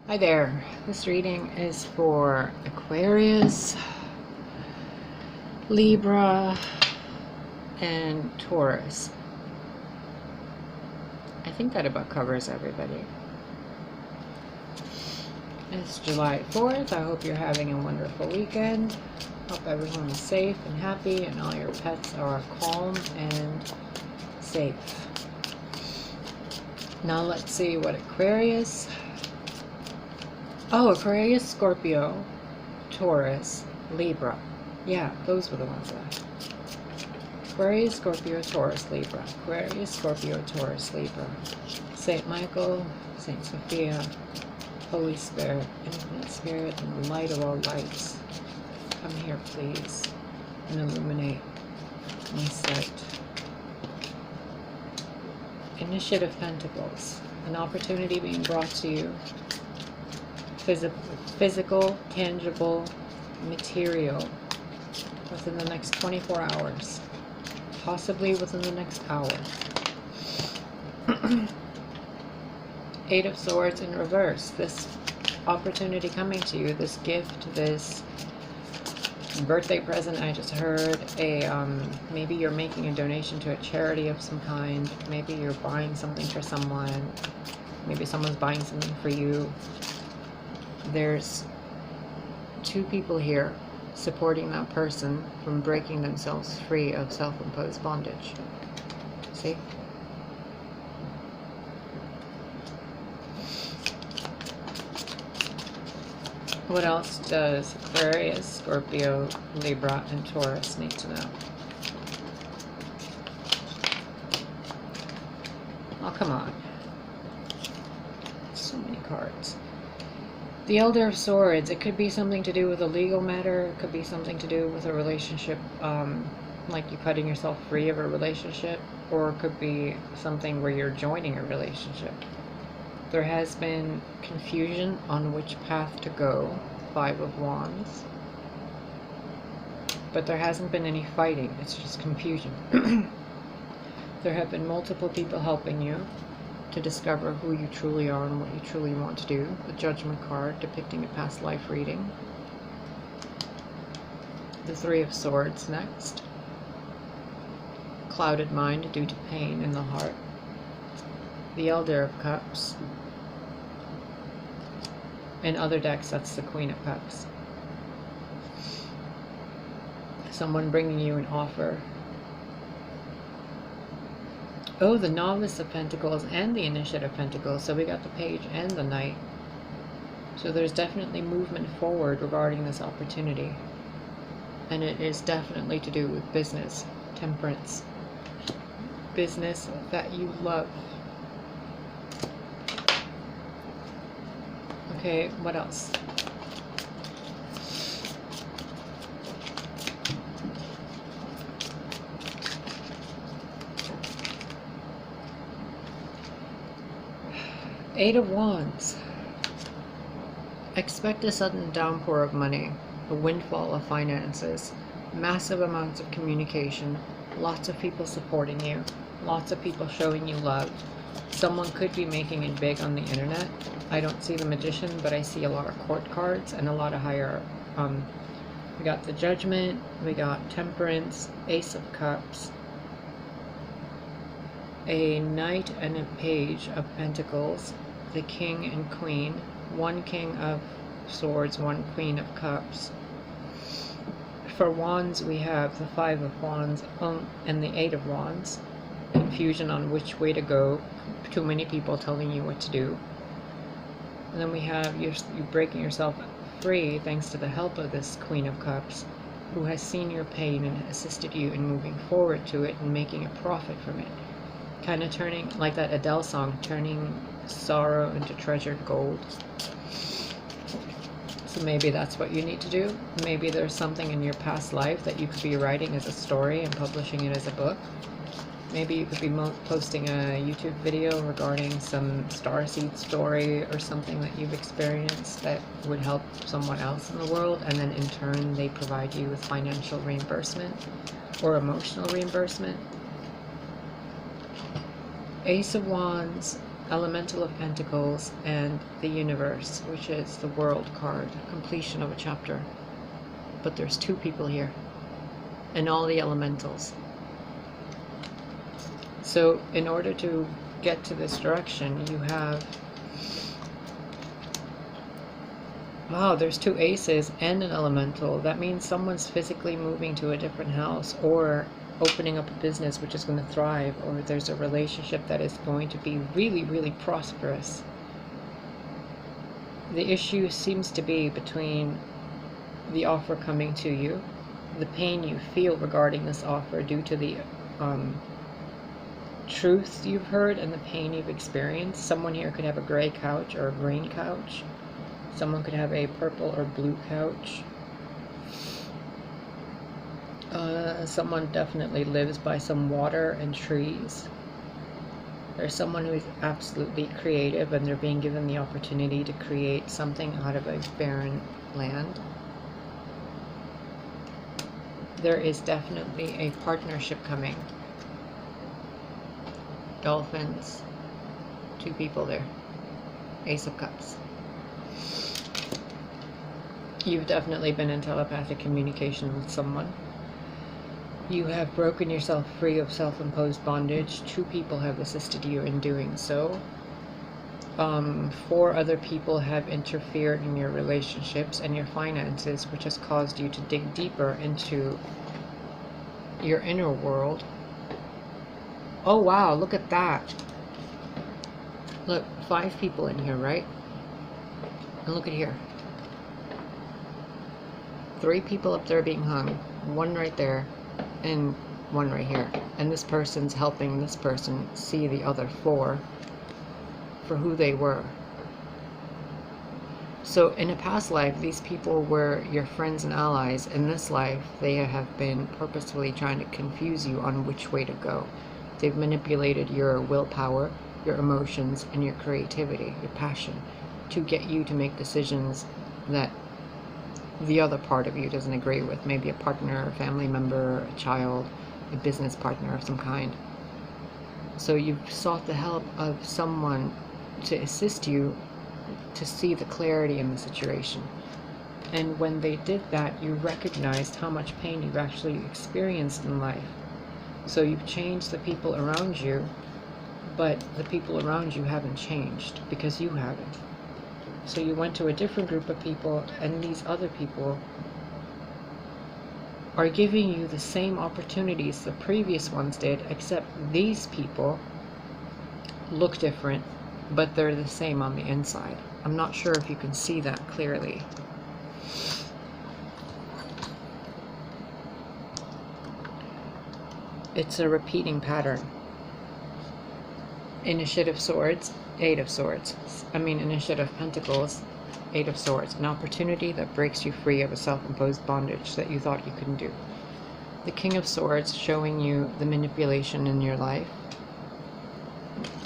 Hi there. This reading is for Aquarius, Libra, and Taurus. I think that about covers everybody. It's July 4th. I hope you're having a wonderful weekend. Hope everyone is safe and happy and all your pets are calm and safe. Now let's see what Aquarius... Oh, Aquarius, Scorpio, Taurus, Libra. Yeah, those were the ones that... Aquarius, Scorpio, Taurus, Libra. Aquarius, Scorpio, Taurus, Libra. Saint Michael, Saint Sophia, Holy Spirit, Infinite Spirit, and the light of all lights. Come here, please, and illuminate my sight. Initiative of Pentacles. An opportunity being brought to you. Physical, tangible, material within the next 24 hours. Possibly within the next hour. Eight of Swords in reverse. This opportunity coming to you, this gift, this birthday present I just heard, maybe you're making a donation to a charity of some kind, maybe you're buying something for someone, maybe someone's buying something for you. There's two people here supporting that person from breaking themselves free of self-imposed bondage. See? What else does Aquarius, Scorpio, Libra, and Taurus need to know? Oh, come on. So many cards. The Elder of Swords, it could be something to do with a legal matter, it could be something to do with a relationship, like you cutting yourself free of a relationship, or it could be something where you're joining a relationship. There has been confusion on which path to go, Five of Wands, but there hasn't been any fighting, it's just confusion. There have been multiple people helping you to discover who you truly are and what you truly want to do. The Judgment card depicting a past life reading. The Three of Swords next. Clouded mind due to pain in the heart. The Elder of Cups. In other decks, that's the Queen of Cups. Someone bringing you an offer. Oh, the Novice of Pentacles and the Initiative of Pentacles. So we got the Page and the Knight. So there's definitely movement forward regarding this opportunity. And it is definitely to do with business, temperance, business that you love. Okay, what else? Eight of Wands. Expect a sudden downpour of money, a windfall of finances, massive amounts of communication, lots of people supporting you, lots of people showing you love. Someone could be making it big on the internet. I don't see the Magician, but I see a lot of court cards and a lot of higher, we got the Judgment, we got Temperance, Ace of Cups, a Knight and a Page of Pentacles, the King and Queen, one King of Swords, one Queen of Cups. For Wands, we have the Five of Wands and the Eight of Wands. Confusion on which way to go, too many people telling you what to do. And then we have you breaking yourself free thanks to the help of this Queen of Cups, who has seen your pain and assisted you in moving forward to it and making a profit from it. Kind of turning, like that Adele song, turning sorrow into treasured gold. So maybe that's what you need to do. Maybe there's something in your past life that you could be writing as a story and publishing it as a book. Maybe you could be posting a YouTube video regarding some starseed story or something that you've experienced that would help someone else in the world, and then in turn they provide you with financial reimbursement or emotional reimbursement. Ace of Wands, Elemental of Pentacles, and the Universe, which is the World card, completion of a chapter. But there's two people here, and all the elementals. So in order to get to this direction, you have, wow, there's two aces and an elemental. That means someone's physically moving to a different house, or opening up a business which is going to thrive, or there's a relationship that is going to be really, really prosperous. The issue seems to be between the offer coming to you, the pain you feel regarding this offer due to the truth you've heard and the pain you've experienced. Someone here could have a gray couch or a green couch. Someone could have a purple or blue couch. Someone definitely lives by some water and trees. There's someone who's absolutely creative, and they're being given the opportunity to create something out of a barren land. There is definitely a partnership coming. Dolphins. Two people there. Ace of Cups. You've definitely been in telepathic communication with someone. You have broken yourself free of self-imposed bondage. Two people have assisted you in doing so. 4 other people have interfered in your relationships and your finances, which has caused you to dig deeper into your inner world. Oh wow, look at that. Look, 5 people in here, right? And look at here. 3 people up there being hung. 1 right there. And 1 right here. And this person's helping this person see the other 4 for who they were. So in a past life, these people were your friends and allies. In this life, they have been purposefully trying to confuse you on which way to go. They've manipulated your willpower, your emotions, and your creativity, your passion, to get you to make decisions that the other part of you doesn't agree with. Maybe a partner, a family member, a child, a business partner of some kind. So you've sought the help of someone to assist you to see the clarity in the situation. And when they did that, you recognized how much pain you've actually experienced in life. So you've changed the people around you, but the people around you haven't changed because you haven't. So you went to a different group of people, and these other people are giving you the same opportunities the previous ones did, except these people look different, but they're the same on the inside. I'm not sure if you can see that clearly. It's a repeating pattern. Initiate of Swords, 8 of Swords. Initiate of Pentacles, 8 of Swords. An opportunity that breaks you free of a self-imposed bondage that you thought you couldn't do. The King of Swords, showing you the manipulation in your life.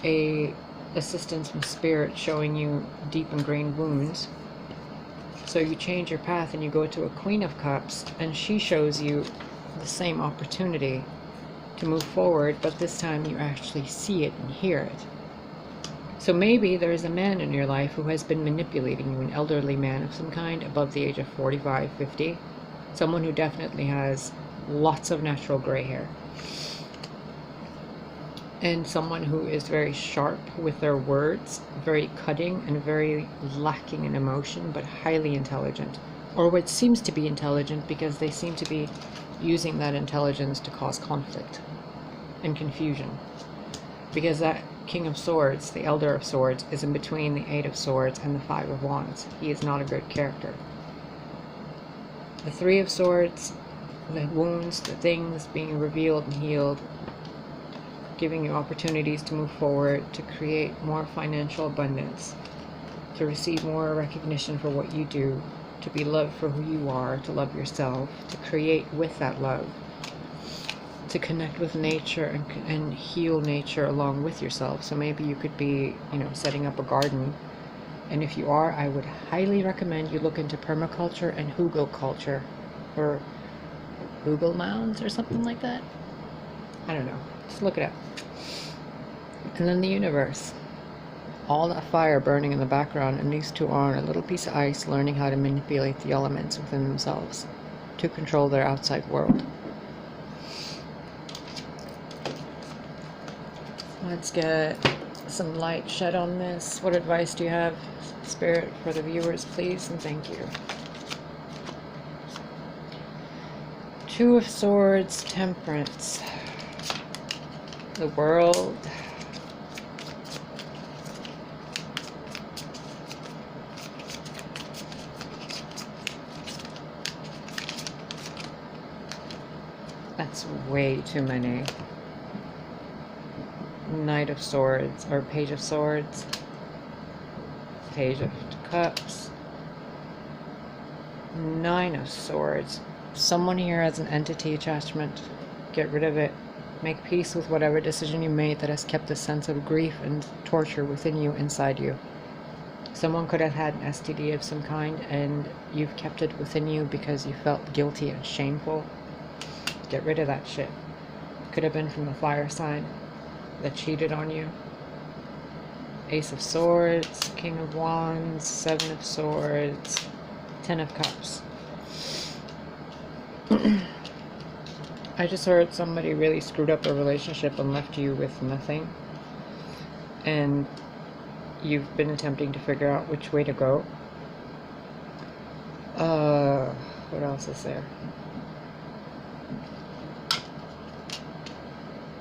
A assistance from Spirit, showing you deep ingrained wounds. So you change your path and you go to a Queen of Cups, and she shows you the same opportunity to move forward, but this time you actually see it and hear it. So maybe there is a man in your life who has been manipulating you, an elderly man of some kind, above the age of 45, 50. Someone who definitely has lots of natural gray hair. And someone who is very sharp with their words, very cutting and very lacking in emotion, but highly intelligent. Or what seems to be intelligent, because they seem to be using that intelligence to cause conflict and confusion. Because that King of Swords, the Elder of Swords, is in between the 8 of Swords and the 5 of Wands. He is not a good character. The 3 of Swords, the wounds, the things being revealed and healed, giving you opportunities to move forward, to create more financial abundance, to receive more recognition for what you do, to be loved for who you are, to love yourself, to create with that love, to connect with nature and heal nature along with yourself. So maybe you could be, setting up a garden. And if you are, I would highly recommend you look into permaculture and hugel culture, or hugel mounds or something like that. I don't know. Just look it up. And then the Universe. all that fire burning in the background, and these two are on a little piece of ice learning how to manipulate the elements within themselves to control their outside world. Let's get some light shed on this. What advice do you have, Spirit, for the viewers, please? And thank you. Two of Swords, Temperance. The World. That's way too many. Knight of Swords, or Page of Swords. Page of Cups. Nine of Swords. Someone here has an entity attachment. Get rid of it. Make peace with whatever decision you made that has kept a sense of grief and torture within you, inside you. Someone could have had an STD of some kind and you've kept it within you because you felt guilty and shameful. Get rid of that shit. Could have been from the fire sign that cheated on you. Ace of Swords, King of Wands, Seven of Swords, Ten of Cups. I just heard somebody really screwed up a relationship and left you with nothing. And you've been attempting to figure out which way to go. What else is there?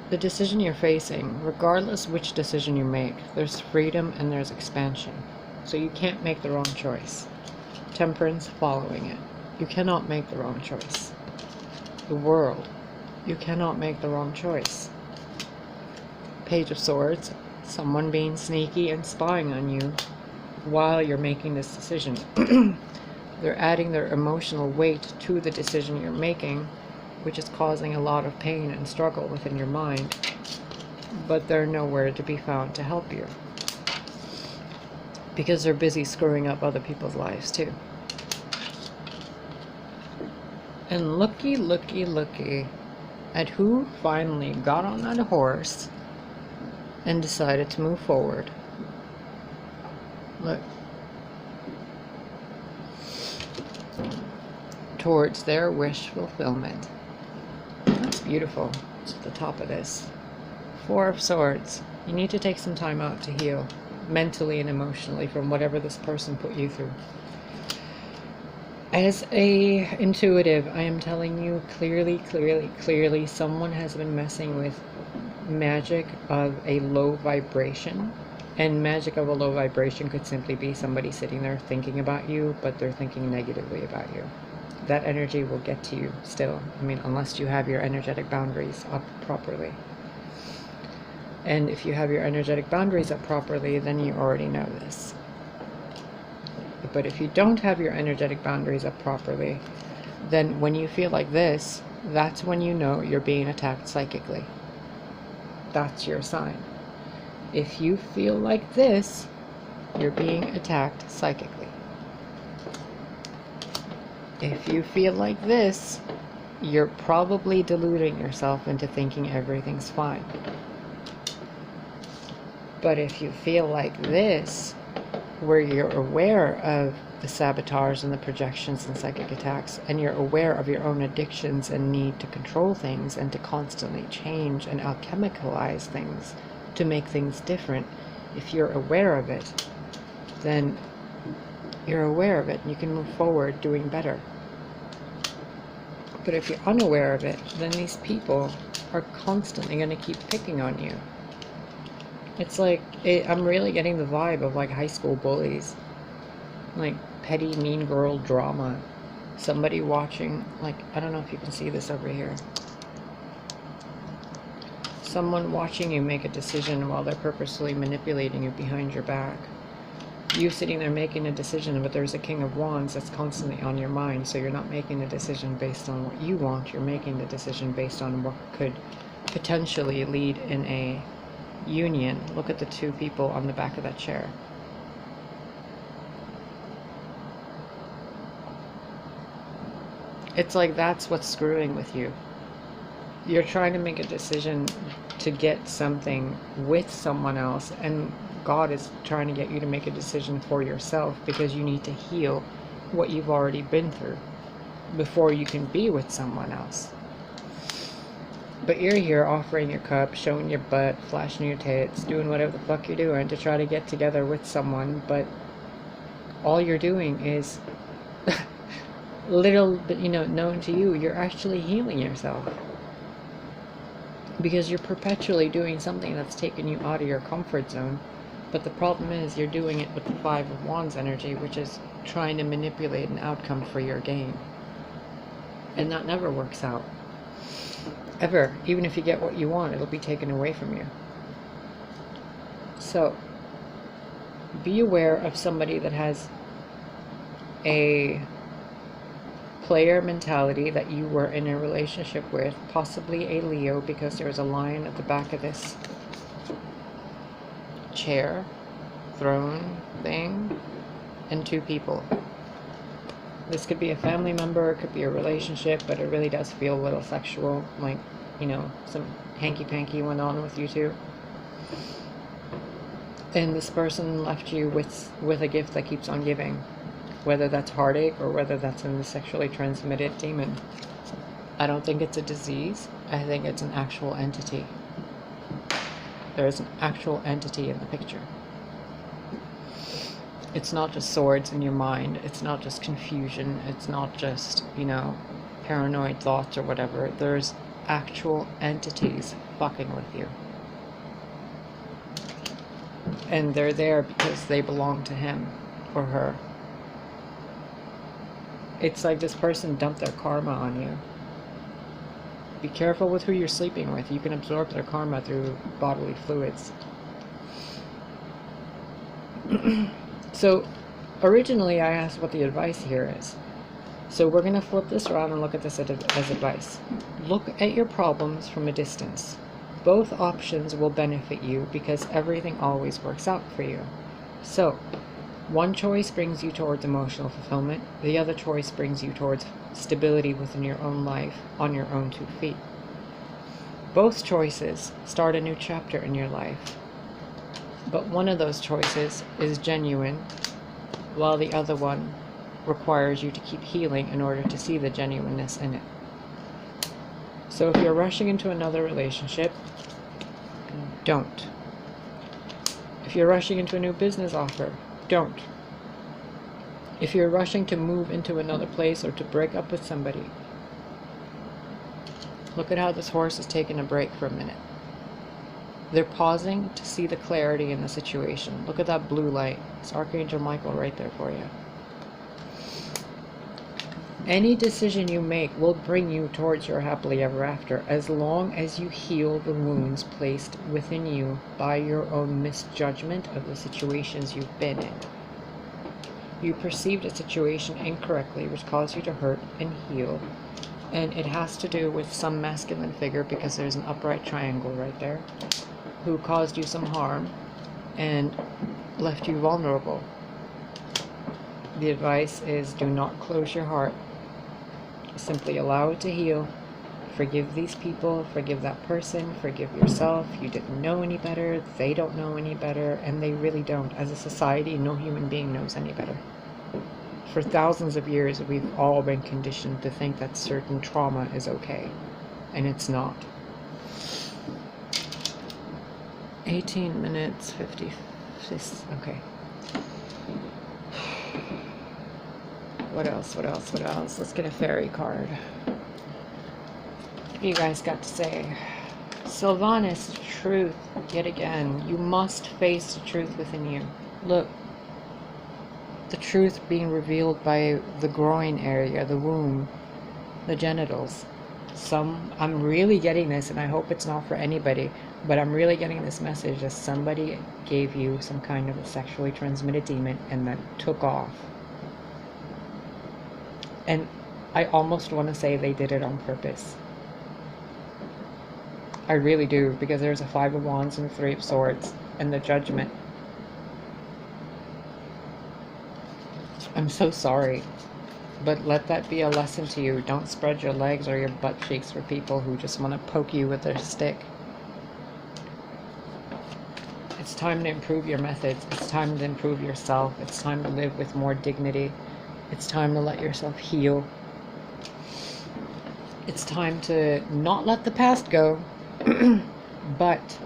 The decision you're facing, regardless which decision you make, there's freedom and there's expansion. So you can't make the wrong choice. Temperance, following it. You cannot make the wrong choice. The World. You cannot make the wrong choice. Page of Swords. Someone being sneaky and spying on you while you're making this decision. They're adding their emotional weight to the decision you're making, which is causing a lot of pain and struggle within your mind, but they're nowhere to be found to help you because they're busy screwing up other people's lives too. And looky at who finally got on that horse and decided to move forward. Look. Towards their wish fulfillment. That's beautiful. It's at the top of this. Four of Swords. You need to take some time out to heal, mentally and emotionally, from whatever this person put you through. As a intuitive, I am telling you clearly, someone has been messing with magic of a low vibration. And magic of a low vibration could simply be somebody sitting there thinking about you, but they're thinking negatively about you. That energy will get to you still. I mean, unless you have your energetic boundaries up properly. And if you have your energetic boundaries up properly, then you already know this. But if you don't have your energetic boundaries up properly, then when you feel like this, that's when you know you're being attacked psychically. That's your sign. If you feel like this, you're being attacked psychically. If you feel like this, you're probably deluding yourself into thinking everything's fine. But if you feel like this, where you're aware of the sabotage and the projections and psychic attacks, and you're aware of your own addictions and need to control things and to constantly change and alchemicalize things to make things different, if you're aware of it, then you're aware of it and you can move forward doing better. But if you're unaware of it, then these people are constantly going to keep picking on you. It's like, I'm really getting the vibe of like high school bullies. Like petty mean girl drama. Somebody watching, like, I don't know if you can see this over here. Someone watching you make a decision while they're purposely manipulating you behind your back. You sitting there making a decision, but there's a King of Wands that's constantly on your mind, so you're not making the decision based on what you want, you're making the decision based on what could potentially lead in a union. Look at the two people on the back of that chair. It's like that's what's screwing with you. You're trying to make a decision to get something with someone else, and God is trying to get you to make a decision for yourself, because you need to heal what you've already been through before you can be with someone else. But you're here offering your cup, showing your butt, flashing your tits, doing whatever the fuck you're doing to try to get together with someone, but all you're doing is little bit, known to you, you're actually healing yourself. Because you're perpetually doing something that's taking you out of your comfort zone. But the problem is you're doing it with the Five of Wands energy, which is trying to manipulate an outcome for your gain. And that never works out. Ever. Even if you get what you want, it'll be taken away from you. So, be aware of somebody that has a player mentality that you were in a relationship with, possibly a Leo, because there's a lion at the back of this chair, throne thing, and two people. This could be a family member, it could be a relationship, but it really does feel a little sexual, like, some hanky-panky went on with you two. And this person left you with a gift that keeps on giving. Whether that's heartache or whether that's a sexually transmitted demon. I don't think it's a disease. I think it's an actual entity. There is an actual entity in the picture. It's not just swords in your mind. It's not just confusion. It's not just, paranoid thoughts or whatever. There's actual entities fucking with you. And they're there because they belong to him or her. It's like this person dumped their karma on you. Be careful with who you're sleeping with. You can absorb their karma through bodily fluids. So, originally I asked what the advice here is. So we're going to flip this around and look at this as advice. Look at your problems from a distance. Both options will benefit you because everything always works out for you. So, one choice brings you towards emotional fulfillment. The other choice brings you towards stability within your own life, on your own 2 feet. Both choices start a new chapter in your life. But one of those choices is genuine, while the other one requires you to keep healing in order to see the genuineness in it. So if you're rushing into another relationship, don't. If you're rushing into a new business offer, don't. If you're rushing to move into another place or to break up with somebody, look at how this horse is taking a break for a minute. They're pausing to see the clarity in the situation. Look at that blue light. It's Archangel Michael right there for you. Any decision you make will bring you towards your happily ever after, as long as you heal the wounds placed within you by your own misjudgment of the situations you've been in. You perceived a situation incorrectly, which caused you to hurt and heal, and it has to do with some masculine figure, because there's an upright triangle right there, who caused you some harm and left you vulnerable. The advice is, do not close your heart. Simply allow it to heal. Forgive these people, forgive that person, forgive yourself. You didn't know any better, they don't know any better, and they really don't. As a society, no human being knows any better. For thousands of years, we've all been conditioned to think that certain trauma is okay, and it's not. 18 minutes, 56, okay. What else? Let's get a fairy card. What you guys got to say? Sylvanas, truth, yet again. You must face the truth within you. Look. The truth being revealed by the groin area, the womb, the genitals. I'm really getting this, and I hope it's not for anybody, but I'm really getting this message that somebody gave you some kind of a sexually transmitted demon and then took off. And I almost want to say they did it on purpose. I really do, because there's a 5 of Wands and a 3 of Swords and the Judgment. I'm so sorry, but let that be a lesson to you. Don't spread your legs or your butt cheeks for people who just want to poke you with their stick. It's time to improve your methods. It's time to improve yourself. It's time to live with more dignity. It's time to let yourself heal. It's time to not let the past go, but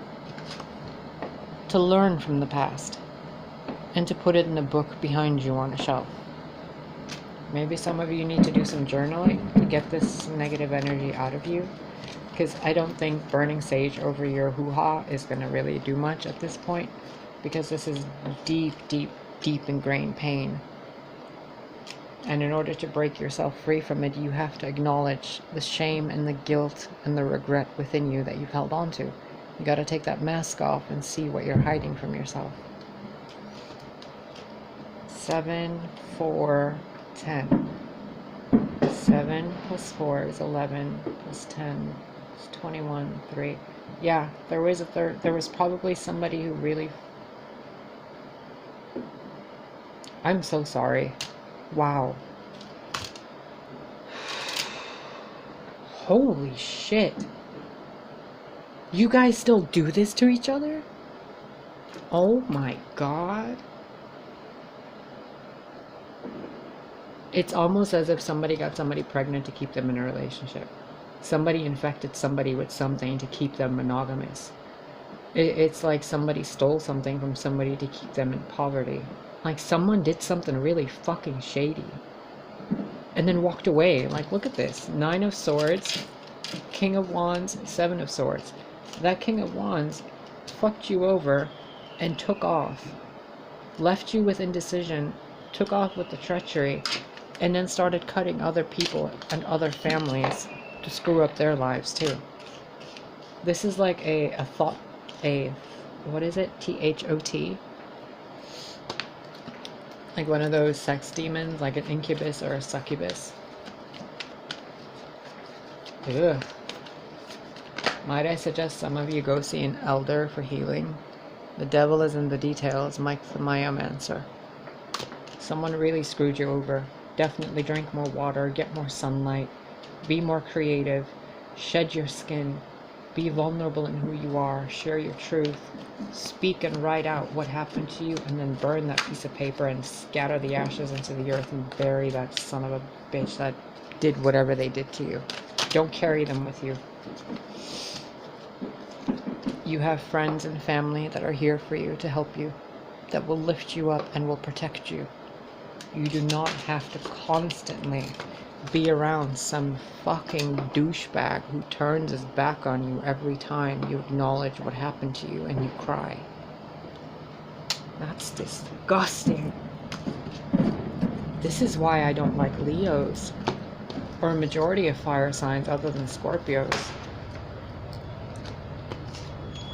to learn from the past and to put it in a book behind you on a shelf. Maybe some of you need to do some journaling to get this negative energy out of you, because I don't think burning sage over your hoo-ha is going to really do much at this point, because this is deep, deep, deep ingrained pain. And in order to break yourself free from it, you have to acknowledge the shame and the guilt and the regret within you that you've held on to. You got to take that mask off and see what you're hiding from yourself. 7, 4, 10. 7 plus 4 is 11, plus 10 is 21, 3. Yeah, there was a third. There was probably somebody who really... I'm so sorry. Wow. Holy shit. You guys still do this to each other? Oh my god. It's almost as if somebody got somebody pregnant to keep them in a relationship. Somebody infected somebody with something to keep them monogamous. It's like somebody stole something from somebody to keep them in poverty. Like someone did something really fucking shady and then walked away. Like, look at this. 9 of Swords, King of Wands, 7 of Swords. That King of Wands fucked you over and took off. Left you with indecision, took off with the treachery, and then started cutting other people and other families to screw up their lives too. This is like what is it? THOT? Like one of those sex demons, like an incubus or a succubus. Ugh. Might I suggest some of you go see an elder for healing? The devil is in the details, Mike the Mayomancer. Someone really screwed you over. Definitely drink more water, get more sunlight, be more creative, shed your skin, be vulnerable in who you are, share your truth, speak and write out what happened to you, and then burn that piece of paper and scatter the ashes into the earth and bury that son of a bitch that did whatever they did to you. Don't carry them with you. You have friends and family that are here for you to help you, that will lift you up and will protect you. You do not have to constantly be around some fucking douchebag who turns his back on you every time you acknowledge what happened to you and you cry. That's disgusting. This is why I don't like Leos, or a majority of fire signs other than Scorpios.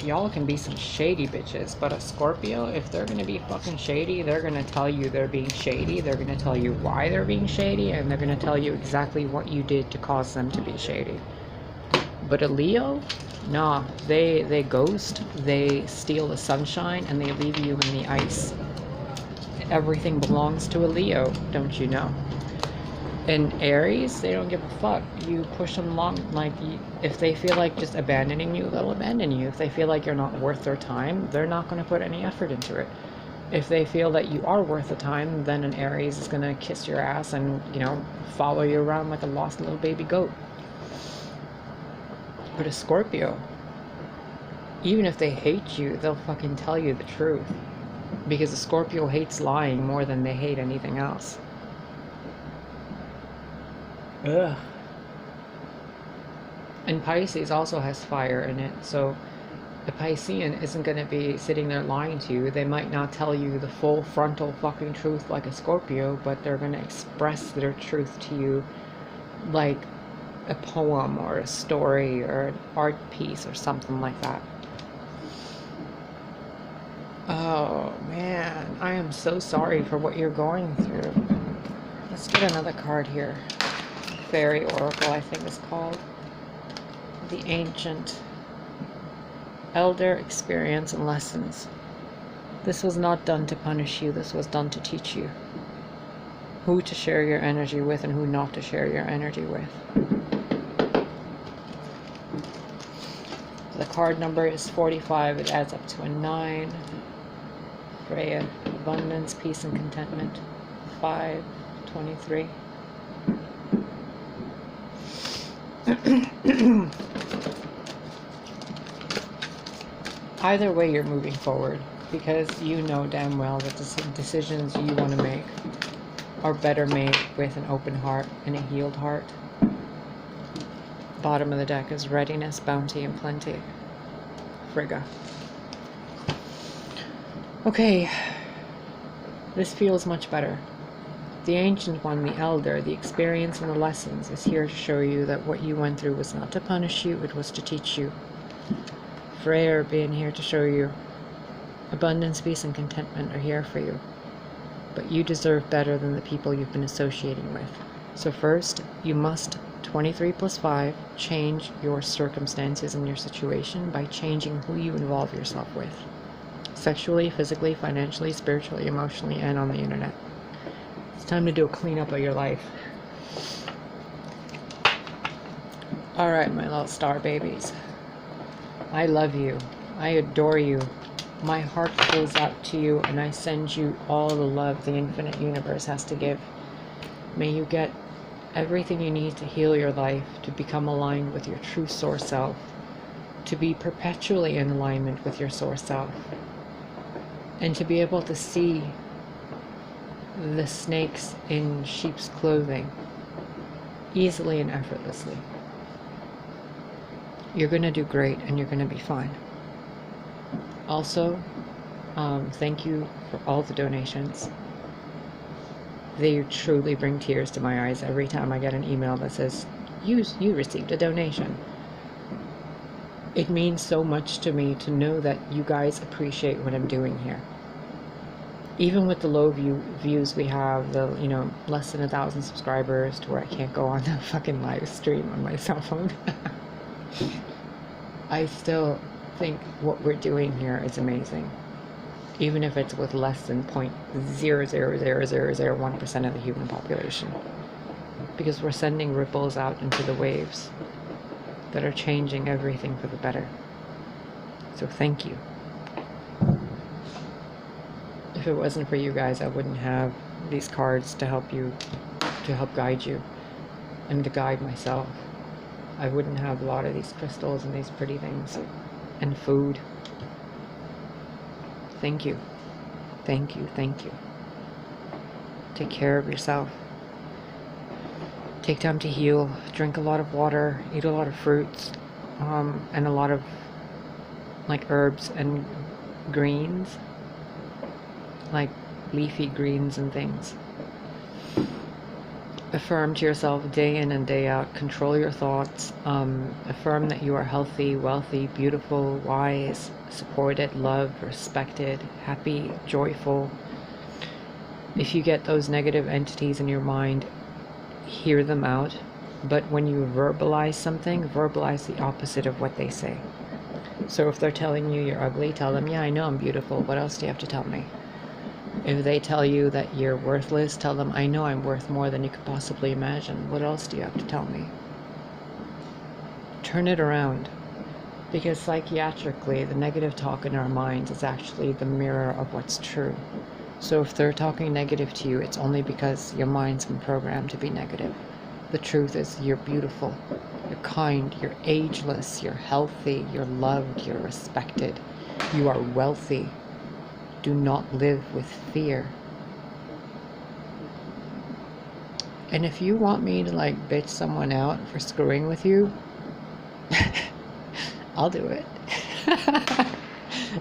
Y'all can be some shady bitches, but a Scorpio, if they're gonna be fucking shady, they're gonna tell you they're being shady, they're gonna tell you why they're being shady, and they're gonna tell you exactly what you did to cause them to be shady. But a Leo, nah, they ghost, they steal the sunshine, and they leave you in the ice. Everything belongs to a Leo, don't you know? And Aries, they don't give a fuck. You push them along, like, if they feel like just abandoning you, they'll abandon you. If they feel like you're not worth their time, they're not going to put any effort into it. If they feel that you are worth the time, then an Aries is going to kiss your ass and, you know, follow you around like a lost little baby goat. But a Scorpio, even if they hate you, they'll fucking tell you the truth. Because a Scorpio hates lying more than they hate anything else. Ugh. And Pisces also has fire in it, so the Piscean isn't going to be sitting there lying to you. They might not tell you the full frontal fucking truth like a Scorpio, but they're going to express their truth to you like a poem or a story or an art piece or something like that. Oh man, I am so sorry for what you're going through. Let's get another card here. Fairy Oracle, I think it's called. The Ancient. Elder Experience and Lessons. This was not done to punish you, this was done to teach you who to share your energy with and who not to share your energy with. The card number is 45, it adds up to a 9. Freya, abundance, peace, and contentment. 5/23. Either way, you're moving forward, because you know damn well that the decisions you want to make are better made with an open heart and a healed heart. Bottom of the deck is readiness, bounty, and plenty. Frigga. Okay, this feels much better. The Ancient One, the Elder, the experience and the lessons is here to show you that what you went through was not to punish you, it was to teach you. Freyr being here to show you abundance, peace, and contentment are here for you. But you deserve better than the people you've been associating with. So first, you must, 23 plus 5, change your circumstances and your situation by changing who you involve yourself with. Sexually, physically, financially, spiritually, emotionally, and on the internet. It's time to do a cleanup of your life. Alright, my little star babies. I love you. I adore you. My heart goes out to you, and I send you all the love the infinite universe has to give. May you get everything you need to heal your life, to become aligned with your true source self, to be perpetually in alignment with your source self, and to be able to see the snakes in sheep's clothing easily and effortlessly. You're going to do great, and you're going to be fine. Also, thank you for all the donations. They truly bring tears to my eyes every time I get an email that says, you received a donation. It means so much to me to know that you guys appreciate what I'm doing here. Even with the low views we have, the less than 1,000 subscribers, to where I can't go on the fucking live stream on my cell phone. I still think what we're doing here is amazing. Even if it's with less than 0.0000001% of the human population. Because we're sending ripples out into the waves that are changing everything for the better. So thank you. If it wasn't for you guys, I wouldn't have these cards to help you, to help guide you, and to guide myself. I wouldn't have a lot of these crystals and these pretty things, and food. Thank you. Thank you, thank you. Take care of yourself. Take time to heal. Drink a lot of water. Eat a lot of fruits. And a lot of herbs and greens. Like leafy greens and things. Affirm to yourself day in and day out. Control your thoughts. Affirm that you are healthy, wealthy, beautiful, wise, supported, loved, respected, happy, joyful. If you get those negative entities in your mind, hear them out. But when you verbalize something, verbalize the opposite of what they say. So if they're telling you you're ugly, tell them, yeah, I know I'm beautiful. What else do you have to tell me? If they tell you that you're worthless, tell them, I know I'm worth more than you could possibly imagine. What else do you have to tell me? Turn it around. Because psychiatrically, the negative talk in our minds is actually the mirror of what's true. So if they're talking negative to you, it's only because your mind's been programmed to be negative. The truth is, you're beautiful, you're kind, you're ageless, you're healthy, you're loved, you're respected, you are wealthy. Do not live with fear. And if you want me to bitch someone out for screwing with you, I'll do it.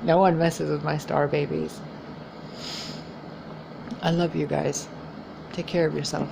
No one messes with my star babies. I love you guys. Take care of yourself.